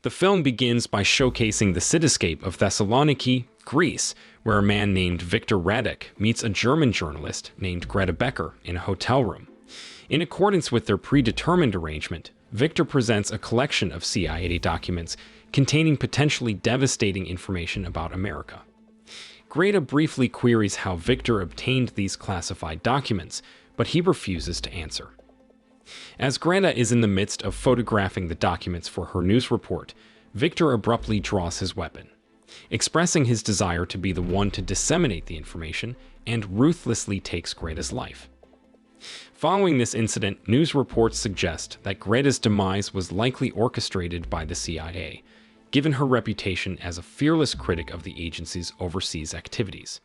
The film begins by showcasing the cityscape of Thessaloniki, Greece, where a man named Victor Radek meets a German journalist named Greta Becker in a hotel room. In accordance with their predetermined arrangement, Victor presents a collection of CIA documents containing potentially devastating information about America. Greta briefly queries how Victor obtained these classified documents, but he refuses to answer. As Greta is in the midst of photographing the documents for her news report, Victor abruptly draws his weapon, expressing his desire to be the one to disseminate the information, and ruthlessly takes Greta's life. Following this incident, news reports suggest that Greta's demise was likely orchestrated by the CIA, given her reputation as a fearless critic of the agency's overseas activities.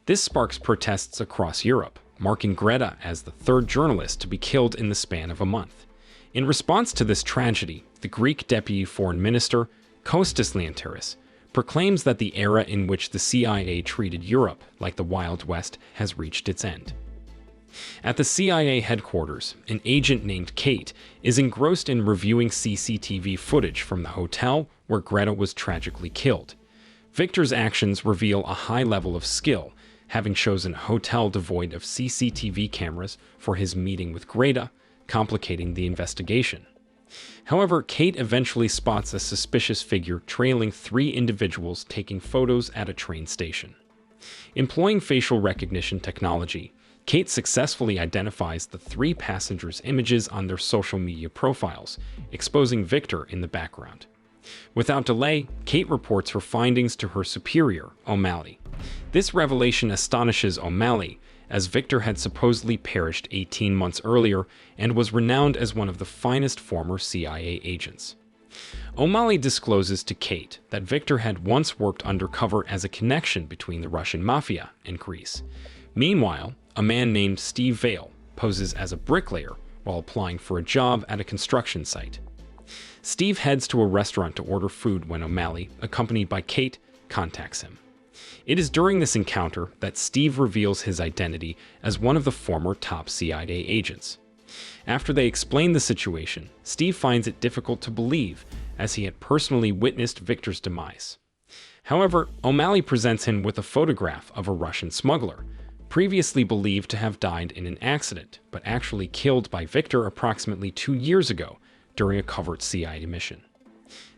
This sparks protests across Europe, marking Greta as the third journalist to be killed in the span of a month. In response to this tragedy, the Greek Deputy Foreign Minister, Kostas Leonteris, proclaims that the era in which the CIA treated Europe like the Wild West has reached its end. At the CIA headquarters, an agent named Kate is engrossed in reviewing CCTV footage from the hotel where Greta was tragically killed. Victor's actions reveal a high level of skill, having chosen a hotel devoid of CCTV cameras for his meeting with Greta, complicating the investigation. However, Kate eventually spots a suspicious figure trailing 3 individuals taking photos at a train station. Employing facial recognition technology, Kate successfully identifies the 3 passengers' images on their social media profiles, exposing Victor in the background. Without delay, Kate reports her findings to her superior, O'Malley. This revelation astonishes O'Malley, as Victor had supposedly perished 18 months earlier and was renowned as one of the finest former CIA agents. O'Malley discloses to Kate that Victor had once worked undercover as a connection between the Russian mafia and Greece. Meanwhile, a man named Steve Vale poses as a bricklayer while applying for a job at a construction site. Steve heads to a restaurant to order food when O'Malley, accompanied by Kate, contacts him. It is during this encounter that Steve reveals his identity as one of the former top CIA agents. After they explain the situation, Steve finds it difficult to believe, as he had personally witnessed Victor's demise. However, O'Malley presents him with a photograph of a Russian smuggler, previously believed to have died in an accident, but actually killed by Victor approximately 2 years ago during a covert CIA mission.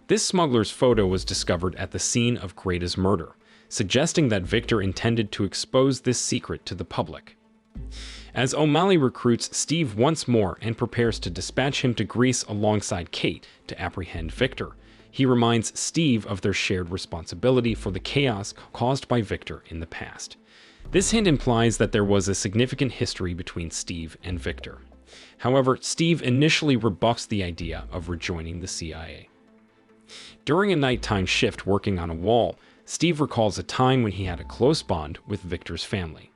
This smuggler's photo was discovered at the scene of Greta's murder, suggesting that Victor intended to expose this secret to the public. As O'Malley recruits Steve once more and prepares to dispatch him to Greece alongside Kate to apprehend Victor, he reminds Steve of their shared responsibility for the chaos caused by Victor in the past. This hint implies that there was a significant history between Steve and Victor. However, Steve initially rebuffs the idea of rejoining the CIA. During a nighttime shift working on a wall, Steve recalls a time when he had a close bond with Victor's family.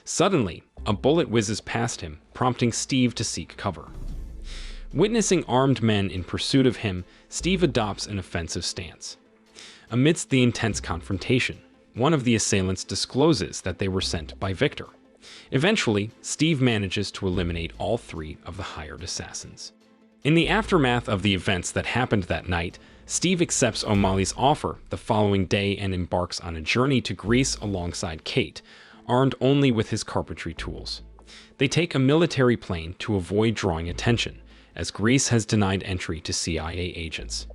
Suddenly, a bullet whizzes past him, prompting Steve to seek cover. Witnessing armed men in pursuit of him, Steve adopts an offensive stance. Amidst the intense confrontation, one of the assailants discloses that they were sent by Victor. Eventually, Steve manages to eliminate all 3 of the hired assassins. In the aftermath of the events that happened that night, Steve accepts O'Malley's offer the following day and embarks on a journey to Greece alongside Kate, armed only with his carpentry tools. They take a military plane to avoid drawing attention, as Greece has denied entry to CIA agents.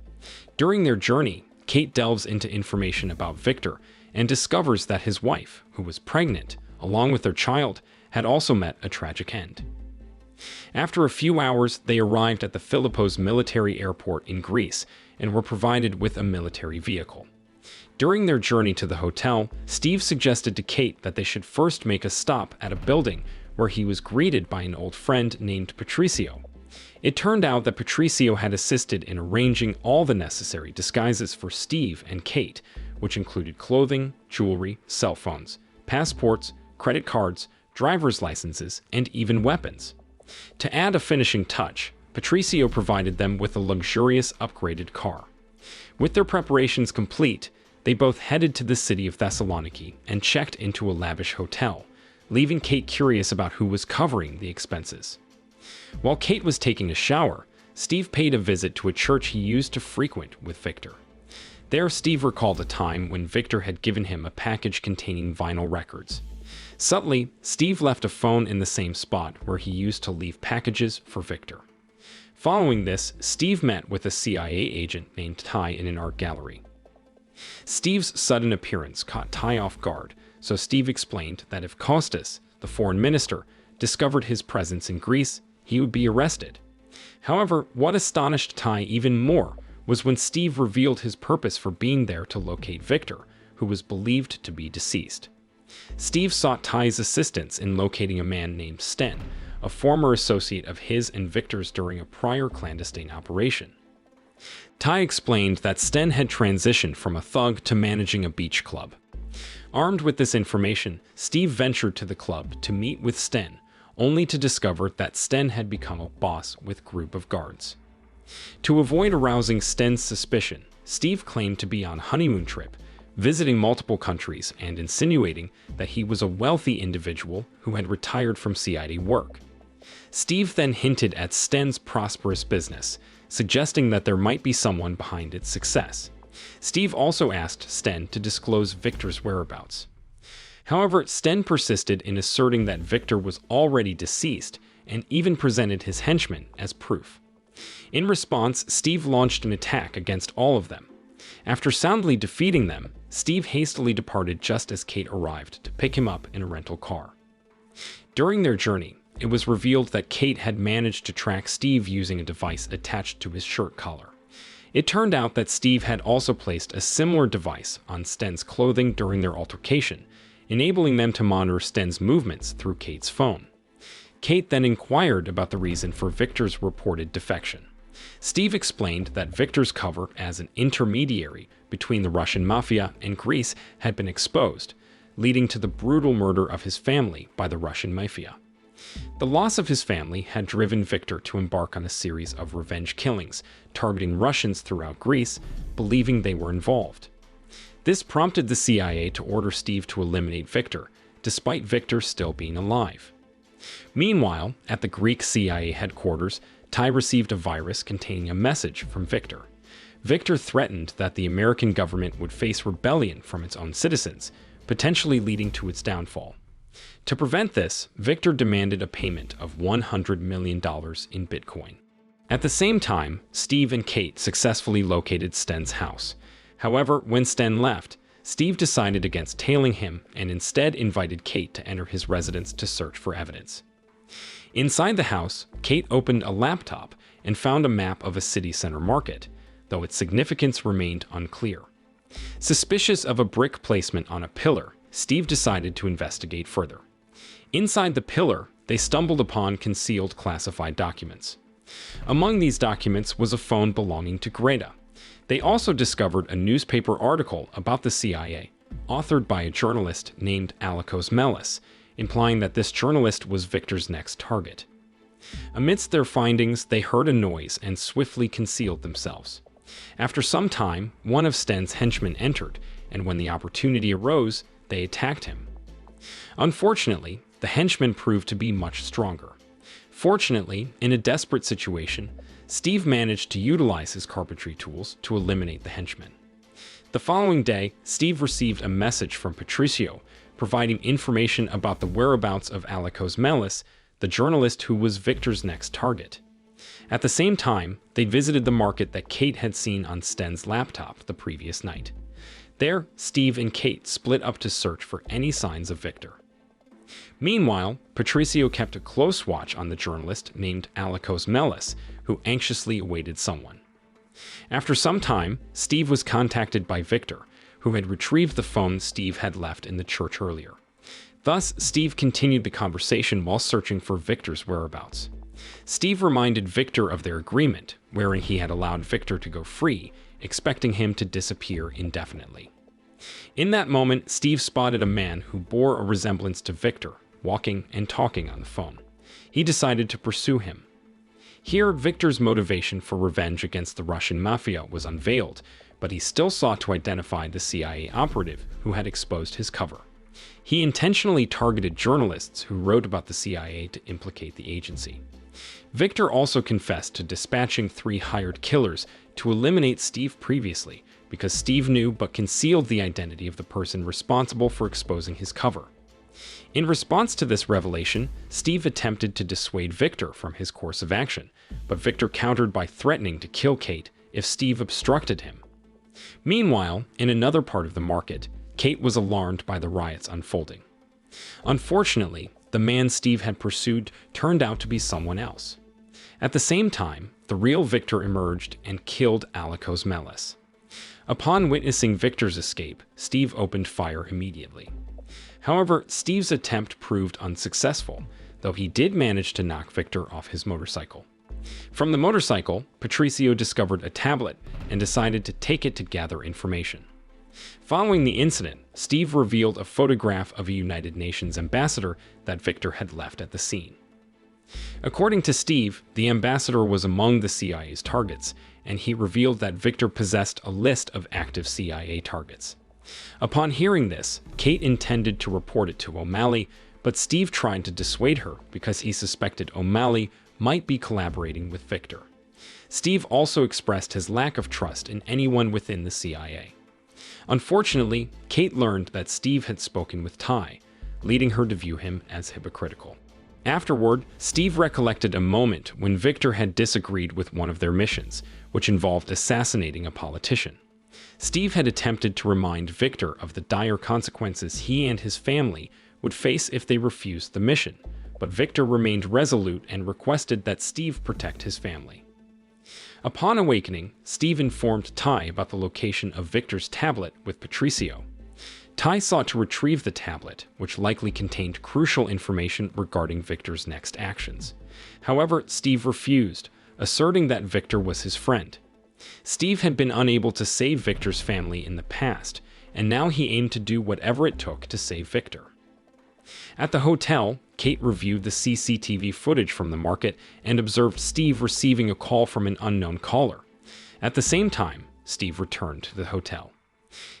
During their journey, Kate delves into information about Victor and discovers that his wife, who was pregnant, along with their child, had also met a tragic end. After a few hours, they arrived at the Philippos military airport in Greece and were provided with a military vehicle. During their journey to the hotel, Steve suggested to Kate that they should first make a stop at a building where he was greeted by an old friend named Patricio. It turned out that Patricio had assisted in arranging all the necessary disguises for Steve and Kate, which included clothing, jewelry, cell phones, passports, credit cards, driver's licenses, and even weapons. To add a finishing touch, Patricio provided them with a luxurious upgraded car. With their preparations complete, they both headed to the city of Thessaloniki and checked into a lavish hotel, leaving Kate curious about who was covering the expenses. While Kate was taking a shower, Steve paid a visit to a church he used to frequent with Victor. There, Steve recalled a time when Victor had given him a package containing vinyl records. Subtly, Steve left a phone in the same spot where he used to leave packages for Victor. Following this, Steve met with a CIA agent named Ty in an art gallery. Steve's sudden appearance caught Ty off guard, so Steve explained that if Kostas, the foreign minister, discovered his presence in Greece, he would be arrested. However, what astonished Ty even more was when Steve revealed his purpose for being there to locate Victor, who was believed to be deceased. Steve sought Ty's assistance in locating a man named Sten, a former associate of his and Victor's during a prior clandestine operation. Ty explained that Sten had transitioned from a thug to managing a beach club. Armed with this information, Steve ventured to the club to meet with Sten, only to discover that Sten had become a boss with a group of guards. To avoid arousing Sten's suspicion, Steve claimed to be on a honeymoon trip, visiting multiple countries and insinuating that he was a wealthy individual who had retired from CIA work. Steve then hinted at Sten's prosperous business, suggesting that there might be someone behind its success. Steve also asked Sten to disclose Victor's whereabouts. However, Sten persisted in asserting that Victor was already deceased and even presented his henchmen as proof. In response, Steve launched an attack against all of them. After soundly defeating them, Steve hastily departed just as Kate arrived to pick him up in a rental car. During their journey, it was revealed that Kate had managed to track Steve using a device attached to his shirt collar. It turned out that Steve had also placed a similar device on Sten's clothing during their altercation, enabling them to monitor Sten's movements through Kate's phone. Kate then inquired about the reason for Victor's reported defection. Steve explained that Victor's cover as an intermediary between the Russian mafia and Greece had been exposed, leading to the brutal murder of his family by the Russian mafia. The loss of his family had driven Victor to embark on a series of revenge killings, targeting Russians throughout Greece, believing they were involved. This prompted the CIA to order Steve to eliminate Victor, despite Victor still being alive. Meanwhile, at the Greek CIA headquarters, Ty received a virus containing a message from Victor. Victor threatened that the American government would face rebellion from its own citizens, potentially leading to its downfall. To prevent this, Victor demanded a payment of $100 million in Bitcoin. At the same time, Steve and Kate successfully located Sten's house. However, when Sten left, Steve decided against tailing him and instead invited Kate to enter his residence to search for evidence. Inside the house, Kate opened a laptop and found a map of a city center market, though its significance remained unclear. Suspicious of a brick placement on a pillar, Steve decided to investigate further. Inside the pillar, they stumbled upon concealed classified documents. Among these documents was a phone belonging to Greta. They also discovered a newspaper article about the CIA, authored by a journalist named Alikos Melis, implying that this journalist was Victor's next target. Amidst their findings, they heard a noise and swiftly concealed themselves. After some time, one of Sten's henchmen entered, and when the opportunity arose, they attacked him. Unfortunately, the henchman proved to be much stronger. Fortunately, in a desperate situation, Steve managed to utilize his carpentry tools to eliminate the henchman. The following day, Steve received a message from Patricio, providing information about the whereabouts of Alikos Melis, the journalist who was Victor's next target. At the same time, they visited the market that Kate had seen on Sten's laptop the previous night. There, Steve and Kate split up to search for any signs of Victor. Meanwhile, Patricio kept a close watch on the journalist named Alikos Melis, who anxiously awaited someone. After some time, Steve was contacted by Victor, who had retrieved the phone Steve had left in the church earlier. Thus, Steve continued the conversation while searching for Victor's whereabouts. Steve reminded Victor of their agreement, wherein he had allowed Victor to go free, expecting him to disappear indefinitely. In that moment, Steve spotted a man who bore a resemblance to Victor, walking and talking on the phone. He decided to pursue him. Here, Victor's motivation for revenge against the Russian mafia was unveiled, but he still sought to identify the CIA operative who had exposed his cover. He intentionally targeted journalists who wrote about the CIA to implicate the agency. Victor also confessed to dispatching 3 hired killers to eliminate Steve previously, because Steve knew but concealed the identity of the person responsible for exposing his cover. In response to this revelation, Steve attempted to dissuade Victor from his course of action, but Victor countered by threatening to kill Kate if Steve obstructed him. Meanwhile, in another part of the market, Kate was alarmed by the riots unfolding. Unfortunately, the man Steve had pursued turned out to be someone else. At the same time, the real Victor emerged and killed Alikos Melis. Upon witnessing Victor's escape, Steve opened fire immediately. However, Steve's attempt proved unsuccessful, though he did manage to knock Victor off his motorcycle. From the motorcycle, Patricio discovered a tablet and decided to take it to gather information. Following the incident, Steve revealed a photograph of a United Nations ambassador that Victor had left at the scene. According to Steve, the ambassador was among the CIA's targets, and he revealed that Victor possessed a list of active CIA targets. Upon hearing this, Kate intended to report it to O'Malley, but Steve tried to dissuade her because he suspected O'Malley might be collaborating with Victor. Steve also expressed his lack of trust in anyone within the CIA. Unfortunately, Kate learned that Steve had spoken with Ty, leading her to view him as hypocritical. Afterward, Steve recollected a moment when Victor had disagreed with one of their missions, which involved assassinating a politician. Steve had attempted to remind Victor of the dire consequences he and his family would face if they refused the mission, but Victor remained resolute and requested that Steve protect his family. Upon awakening, Steve informed Ty about the location of Victor's tablet with Patricio. Ty sought to retrieve the tablet, which likely contained crucial information regarding Victor's next actions. However, Steve refused, asserting that Victor was his friend. Steve had been unable to save Victor's family in the past, and now he aimed to do whatever it took to save Victor. At the hotel, Kate reviewed the CCTV footage from the market and observed Steve receiving a call from an unknown caller. At the same time, Steve returned to the hotel.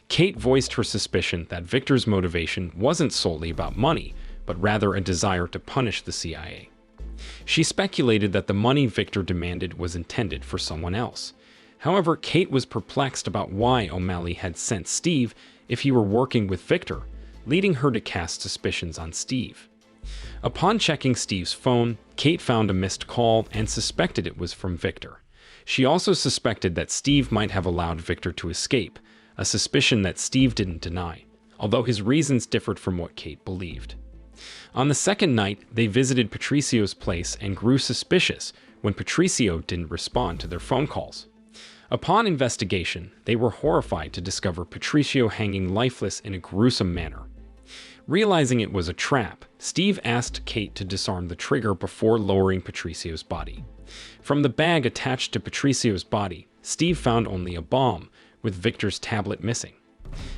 Kate voiced her suspicion that Victor's motivation wasn't solely about money, but rather a desire to punish the CIA. She speculated that the money Victor demanded was intended for someone else. However, Kate was perplexed about why O'Malley had sent Steve if he were working with Victor, leading her to cast suspicions on Steve. Upon checking Steve's phone, Kate found a missed call and suspected it was from Victor. She also suspected that Steve might have allowed Victor to escape, a suspicion that Steve didn't deny, although his reasons differed from what Kate believed. On the second night, they visited Patricio's place and grew suspicious when Patricio didn't respond to their phone calls. Upon investigation, they were horrified to discover Patricio hanging lifeless in a gruesome manner. Realizing it was a trap, Steve asked Kate to disarm the trigger before lowering Patricio's body. From the bag attached to Patricio's body, Steve found only a bomb, with Victor's tablet missing.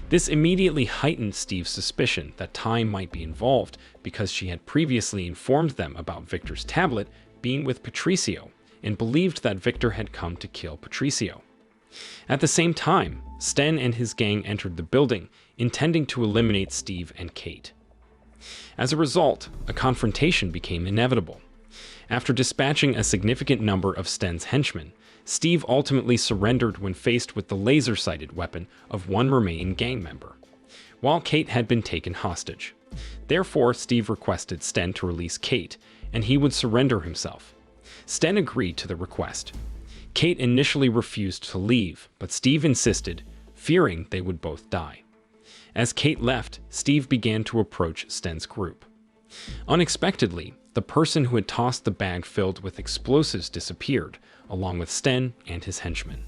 This immediately heightened Steve's suspicion that Ty might be involved because she had previously informed them about Victor's tablet being with Patricio and believed that Victor had come to kill Patricio. At the same time, Sten and his gang entered the building, intending to eliminate Steve and Kate. As a result, a confrontation became inevitable. After dispatching a significant number of Sten's henchmen, Steve ultimately surrendered when faced with the laser-sighted weapon of one remaining gang member, while Kate had been taken hostage. Therefore, Steve requested Sten to release Kate, and he would surrender himself. Sten agreed to the request. Kate initially refused to leave, but Steve insisted, fearing they would both die. As Kate left, Steve began to approach Sten's group. Unexpectedly, the person who had tossed the bag filled with explosives disappeared, along with Sten and his henchmen.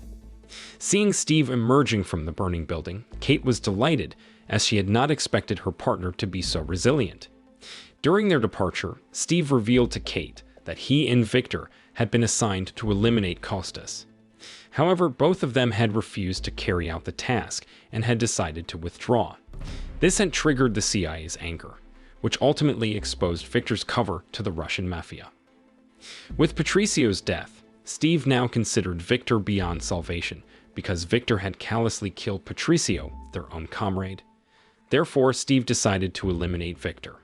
Seeing Steve emerging from the burning building, Kate was delighted, as she had not expected her partner to be so resilient. During their departure, Steve revealed to Kate that he and Victor had been assigned to eliminate Costas. However, both of them had refused to carry out the task and had decided to withdraw. This had triggered the CIA's anger, which ultimately exposed Victor's cover to the Russian mafia. With Patricio's death, Steve now considered Victor beyond salvation because Victor had callously killed Patricio, their own comrade. Therefore, Steve decided to eliminate Victor.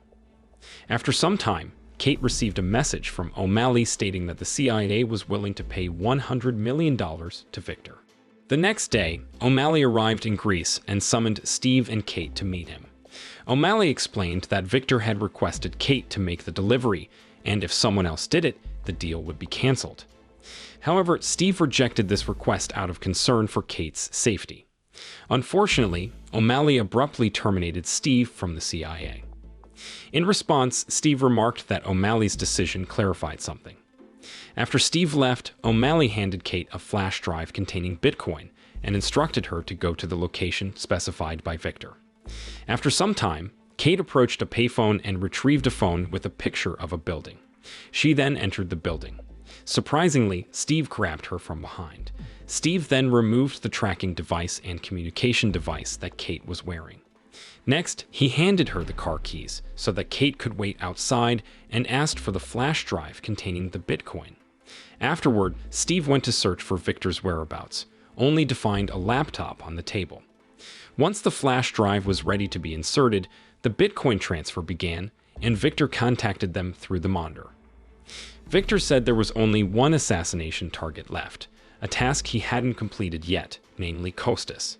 After some time, Kate received a message from O'Malley stating that the CIA was willing to pay $100 million to Victor. The next day, O'Malley arrived in Greece and summoned Steve and Kate to meet him. O'Malley explained that Victor had requested Kate to make the delivery, and if someone else did it, the deal would be canceled. However, Steve rejected this request out of concern for Kate's safety. Unfortunately, O'Malley abruptly terminated Steve from the CIA. In response, Steve remarked that O'Malley's decision clarified something. After Steve left, O'Malley handed Kate a flash drive containing Bitcoin and instructed her to go to the location specified by Victor. After some time, Kate approached a payphone and retrieved a phone with a picture of a building. She then entered the building. Surprisingly, Steve grabbed her from behind. Steve then removed the tracking device and communication device that Kate was wearing. Next, he handed her the car keys so that Kate could wait outside and asked for the flash drive containing the Bitcoin. Afterward, Steve went to search for Victor's whereabouts, only to find a laptop on the table. Once the flash drive was ready to be inserted, the Bitcoin transfer began, and Victor contacted them through the monitor. Victor said there was only one assassination target left, a task he hadn't completed yet, namely Kostas.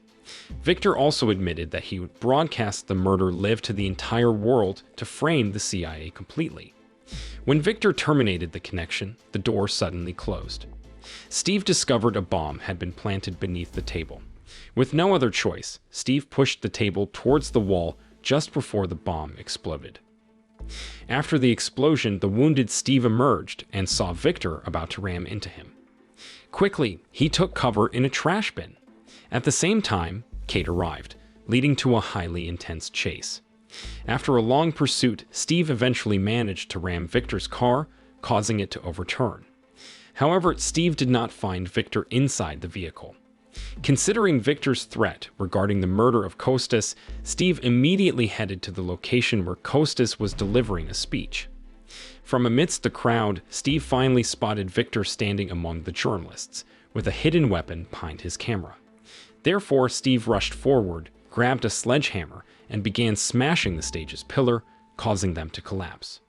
Victor also admitted that he would broadcast the murder live to the entire world to frame the CIA completely. When Victor terminated the connection, the door suddenly closed. Steve discovered a bomb had been planted beneath the table. With no other choice, Steve pushed the table towards the wall just before the bomb exploded. After the explosion, the wounded Steve emerged and saw Victor about to ram into him. Quickly, he took cover in a trash bin. At the same time, Kate arrived, leading to a highly intense chase. After a long pursuit, Steve eventually managed to ram Victor's car, causing it to overturn. However, Steve did not find Victor inside the vehicle. Considering Victor's threat regarding the murder of Kostas, Steve immediately headed to the location where Kostas was delivering a speech. From amidst the crowd, Steve finally spotted Victor standing among the journalists, with a hidden weapon behind his camera. Therefore, Steve rushed forward, grabbed a sledgehammer, and began smashing the stage's pillar, causing them to collapse.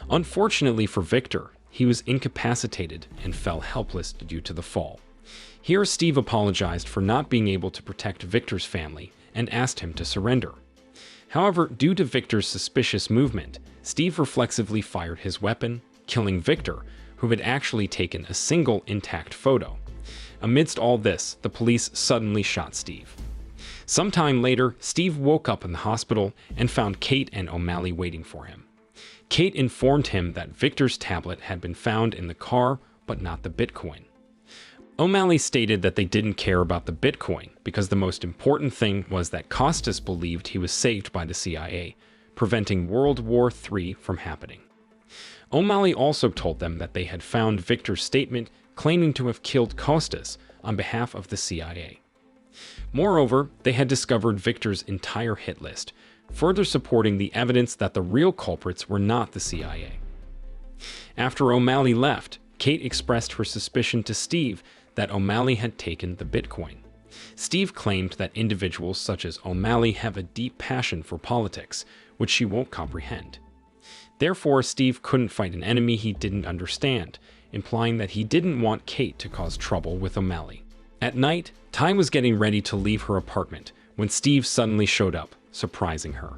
Unfortunately for Victor, he was incapacitated and fell helpless due to the fall. Here, Steve apologized for not being able to protect Victor's family and asked him to surrender. However, due to Victor's suspicious movement, Steve reflexively fired his weapon, killing Victor, who had actually taken a single intact photo. Amidst all this, the police suddenly shot Steve. Sometime later, Steve woke up in the hospital and found Kate and O'Malley waiting for him. Kate informed him that Victor's tablet had been found in the car, but not the Bitcoin. O'Malley stated that they didn't care about the Bitcoin because the most important thing was that Kostas believed he was saved by the CIA, preventing World War III from happening. O'Malley also told them that they had found Victor's statement claiming to have killed Kostas on behalf of the CIA. Moreover, they had discovered Victor's entire hit list, further supporting the evidence that the real culprits were not the CIA. After O'Malley left, Kate expressed her suspicion to Steve that O'Malley had taken the Bitcoin. Steve claimed that individuals such as O'Malley have a deep passion for politics, which she won't comprehend. Therefore, Steve couldn't fight an enemy he didn't understand, implying that he didn't want Kate to cause trouble with O'Malley. At night, Ty was getting ready to leave her apartment when Steve suddenly showed up, surprising her.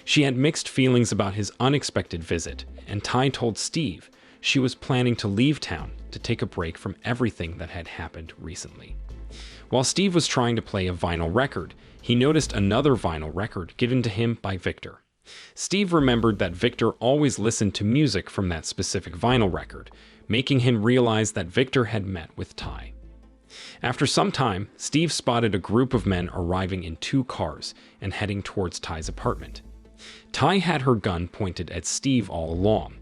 She had mixed feelings about his unexpected visit, and Ty told Steve she was planning to leave town to take a break from everything that had happened recently. While Steve was trying to play a vinyl record, he noticed another vinyl record given to him by Victor. Steve remembered that Victor always listened to music from that specific vinyl record, making him realize that Victor had met with Ty. After some time, Steve spotted a group of men arriving in 2 cars and heading towards Ty's apartment. Ty had her gun pointed at Steve all along.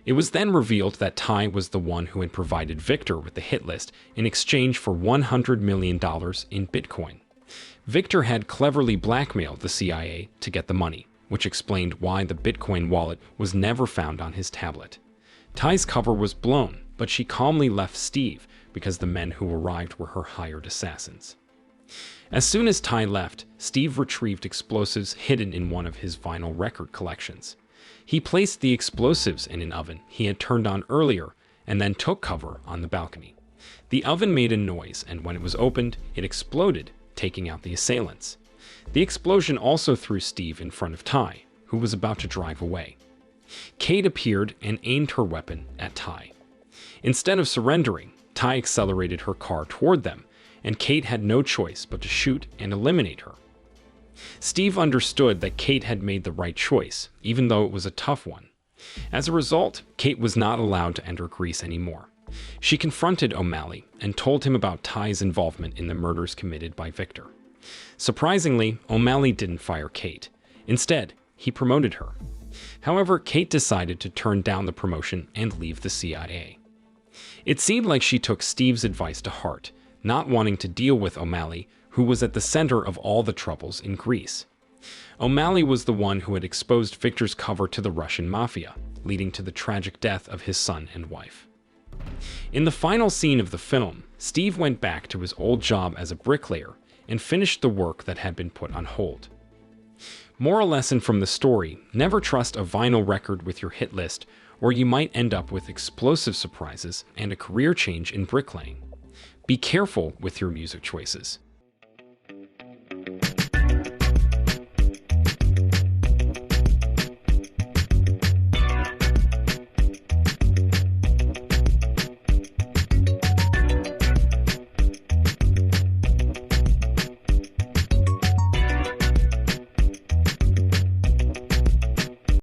It was then revealed that Ty was the one who had provided Victor with the hit list in exchange for $100 million in Bitcoin. Victor had cleverly blackmailed the CIA to get the money, which explained why the Bitcoin wallet was never found on his tablet. Ty's cover was blown, but she calmly left Steve because the men who arrived were her hired assassins. As soon as Ty left, Steve retrieved explosives hidden in one of his vinyl record collections. He placed the explosives in an oven he had turned on earlier and then took cover on the balcony. The oven made a noise, and when it was opened, it exploded, taking out the assailants. The explosion also threw Steve in front of Ty, who was about to drive away. Kate appeared and aimed her weapon at Ty. Instead of surrendering, Ty accelerated her car toward them, and Kate had no choice but to shoot and eliminate her. Steve understood that Kate had made the right choice, even though it was a tough one. As a result, Kate was not allowed to enter Greece anymore. She confronted O'Malley and told him about Ty's involvement in the murders committed by Victor. Surprisingly, O'Malley didn't fire Kate. Instead, he promoted her. However, Kate decided to turn down the promotion and leave the CIA. It seemed like she took Steve's advice to heart, not wanting to deal with O'Malley, who was at the center of all the troubles in Greece. O'Malley was the one who had exposed Victor's cover to the Russian mafia, leading to the tragic death of his son and wife. In the final scene of the film, Steve went back to his old job as a bricklayer and finished the work that had been put on hold. Moral lesson from the story: never trust a vinyl record with your hit list, or you might end up with explosive surprises and a career change in bricklaying. Be careful with your music choices.